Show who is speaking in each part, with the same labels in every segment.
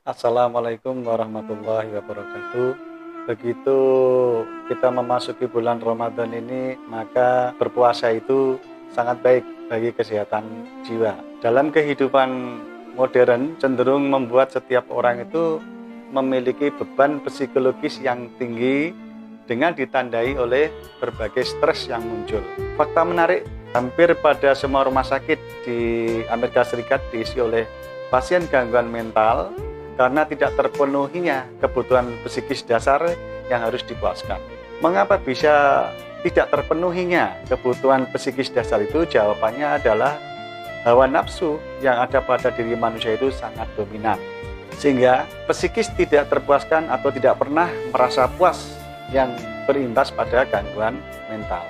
Speaker 1: Assalamualaikum warahmatullahi wabarakatuh. Begitu kita memasuki bulan Ramadan ini, maka berpuasa itu sangat baik bagi kesehatan jiwa. Dalam kehidupan modern cenderung membuat setiap orang itu memiliki beban psikologis yang tinggi dengan ditandai oleh berbagai stres yang muncul. Fakta menarik, hampir pada semua rumah sakit di Amerika Serikat diisi oleh pasien gangguan mental karena tidak terpenuhinya kebutuhan psikis dasar yang harus dipuaskan. Mengapa bisa tidak terpenuhinya kebutuhan psikis dasar itu? Jawabannya adalah hawa nafsu yang ada pada diri manusia itu sangat dominan, sehingga psikis tidak terpuaskan atau tidak pernah merasa puas yang berimbas pada gangguan mental.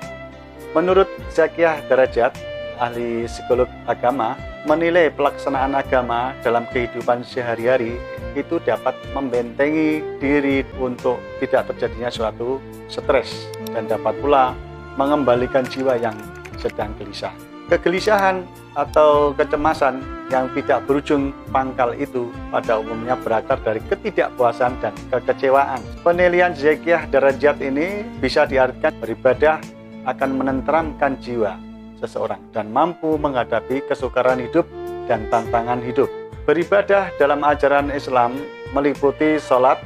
Speaker 1: Menurut Zakiah Darajat, ahli psikolog agama, menilai pelaksanaan agama dalam kehidupan sehari-hari itu dapat membentengi diri untuk tidak terjadinya suatu stres dan dapat pula mengembalikan jiwa yang sedang gelisah. Kegelisahan atau kecemasan yang tidak berujung pangkal itu pada umumnya berakar dari ketidakpuasan dan kekecewaan. Penilaian Zakiah Darajat ini bisa diartikan beribadah akan menenteramkan jiwa seseorang dan mampu menghadapi kesukaran hidup dan tantangan hidup. Beribadah dalam ajaran Islam meliputi sholat,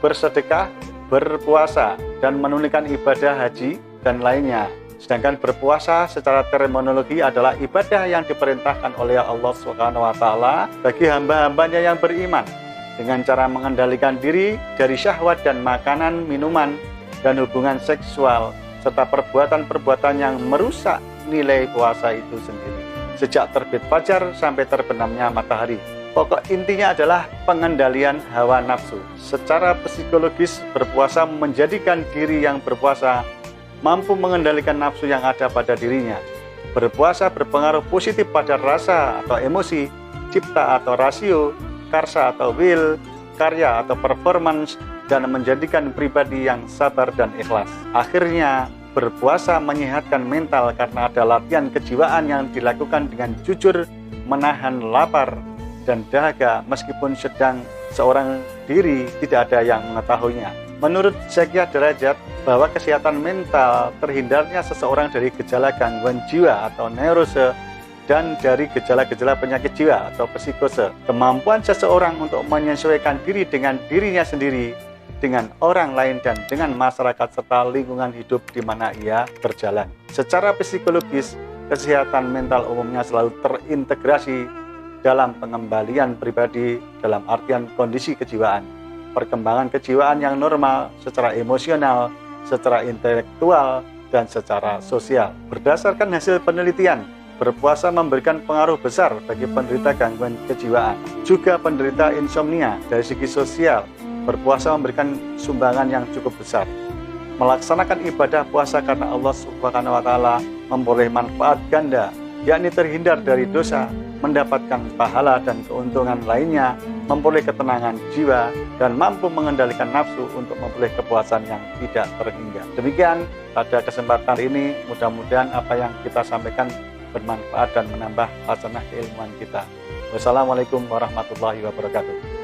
Speaker 1: bersedekah, berpuasa, dan menunaikan ibadah haji dan lainnya. Sedangkan berpuasa secara terminologi adalah ibadah yang diperintahkan oleh Allah SWT bagi hamba-hambanya yang beriman dengan cara mengendalikan diri dari syahwat dan makanan, minuman, dan hubungan seksual serta perbuatan-perbuatan yang merusak nilai puasa itu sendiri sejak terbit fajar sampai terbenamnya matahari. Pokok intinya adalah pengendalian hawa nafsu. Secara psikologis, berpuasa menjadikan diri yang berpuasa mampu mengendalikan nafsu yang ada pada dirinya. Berpuasa berpengaruh positif pada rasa atau emosi, cipta atau rasio, karsa atau will, karya atau performance, dan menjadikan pribadi yang sabar dan ikhlas. Akhirnya, berpuasa menyehatkan mental karena ada latihan kejiwaan yang dilakukan dengan jujur menahan lapar dan dahaga meskipun sedang seorang diri tidak ada yang mengetahuinya. Menurut Zakiah Darajat, bahwa kesehatan mental terhindarnya seseorang dari gejala gangguan jiwa atau neurose dan dari gejala-gejala penyakit jiwa atau psikose. Kemampuan seseorang untuk menyesuaikan diri dengan dirinya sendiri, dengan orang lain dan dengan masyarakat serta lingkungan hidup di mana ia berjalan. Secara psikologis, kesehatan mental umumnya selalu terintegrasi dalam pengembalian pribadi dalam artian kondisi kejiwaan, perkembangan kejiwaan yang normal secara emosional, secara intelektual, dan secara sosial. Berdasarkan hasil penelitian, berpuasa memberikan pengaruh besar bagi penderita gangguan kejiwaan, juga penderita insomnia. Dari segi sosial, berpuasa memberikan sumbangan yang cukup besar. Melaksanakan ibadah puasa karena Allah SWT memperoleh manfaat ganda, yakni terhindar dari dosa, mendapatkan pahala dan keuntungan lainnya, memperoleh ketenangan jiwa, dan mampu mengendalikan nafsu untuk memperoleh kepuasan yang tidak terhingga. Demikian pada kesempatan ini, mudah-mudahan apa yang kita sampaikan bermanfaat dan menambah hasanah keilmuan kita. Wassalamualaikum warahmatullahi wabarakatuh.